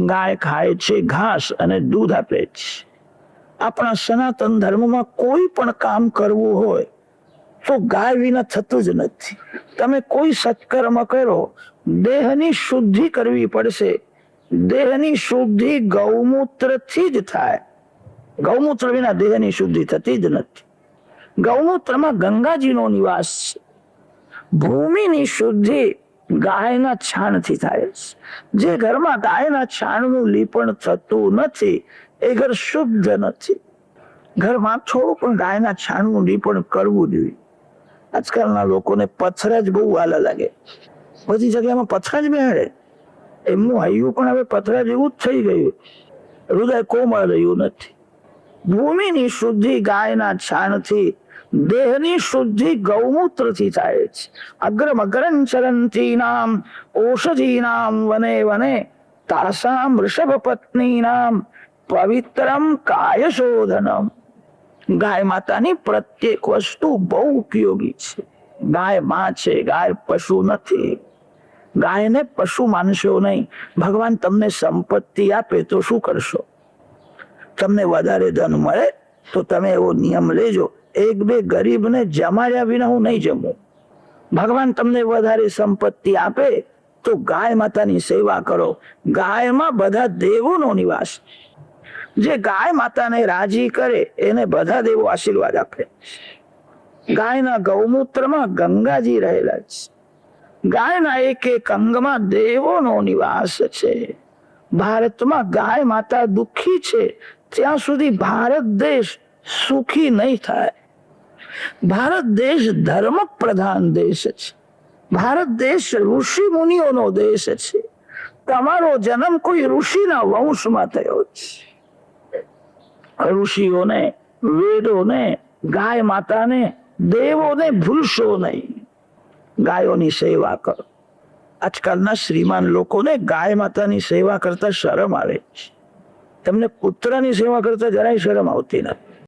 ગાય ખાય છે ઘાસ અને દૂધ આપે છે. આપણા સનાતન ધર્મમાં કોઈ પણ કામ કરવું હોય તો ગાય વિના થતું જ નથી. તમે કોઈ સત્કર્મ કરો, દેહની શુદ્ધિ કરવી પડશે. દેહની શુદ્ધિ ગૌમૂત્રથી જ થાય. ગૌમૂત્ર વિના દેહની શુદ્ધિ થતી જ નથી. ગૌમૂત્રમાં ગંગાજીનો નિવાસ છે. ભૂમિની શુદ્ધિ ગાયના છાણથી થાય છે. જે ઘરમાં ગાયના છાણનું લીપણ થતું નથી એ ઘર શુદ્ધ નથી. ઘરમાં થોડું પણ ગાયના છાણનું લીપણ કરવું જોઈએ. આજકાલના લોકોને પથરા જ બહુ વાલા લાગે. બધી જગ્યામાં પથરા જ બેહે. એમનું હૈયું પણ હવે પથરા જેવું જ થઈ ગયું. હૃદય કોમળ રહ્યું નથી. ભૂમિની શુદ્ધિ ગાયના છાણથી, દેહની શુદ્ધિ ગૌમૂત્રથી થાય છે. અગ્રમ અગ્રંચરંતીનામ ઔષધીનામ વને વને તાસામ વૃષભપત્નીનામ પવિત્રમ કાયશોધનમ. ગાય માતાની પ્રત્યેક વસ્તુ બહુ ઉપયોગી છે. ગાય માં છે, ગાય પશુ નથી. ગાયને પશુ માનશો નહીં. ભગવાન તમને સંપત્તિ આપે તો શું કરશો? તમને વધારે ધન મળે તો તમે એવો નિયમ લેજો, એક બે ગરીબને જમાડ્યા વિના હું નહીં જમું. ભગવાન તમને વધારે સંપત્તિ આપે તો ગાય માતાની સેવા કરો. ગાયમાં બધા દેવોનો નિવાસ. જે ગાય માતાને રાજી કરે એને બધા દેવો આશીર્વાદ આપે. ગાયના ગૌમૂત્રમાં ગંગાજી રહેલા છે. ગાયના એક એક અંગમાં દેવોનો નિવાસ છે. ભારતમાં ગાય માતા દુઃખી છે ત્યાં સુધી ભારત દેશ સુખી નહીં થાય. ભારત દેશ ધર્મ પ્રધાન દેશ છે. ભારત દેશ ઋષિ મુનિઓનો દેશ છે. તમારો જન્મ કોઈ ઋષિના વંશમાં થયો છે. ઋષિઓને, વેદોને, ગાય માતાને, દેવોને ભૂલશો નહીં. ગાયોની સેવા કરો. આજકાલના શ્રીમાન લોકોને ગાય માતાની સેવા કરતા શરમ આવે છે. તમને પુત્રની સેવા કરતા જરાય શરમ આવતી નથી.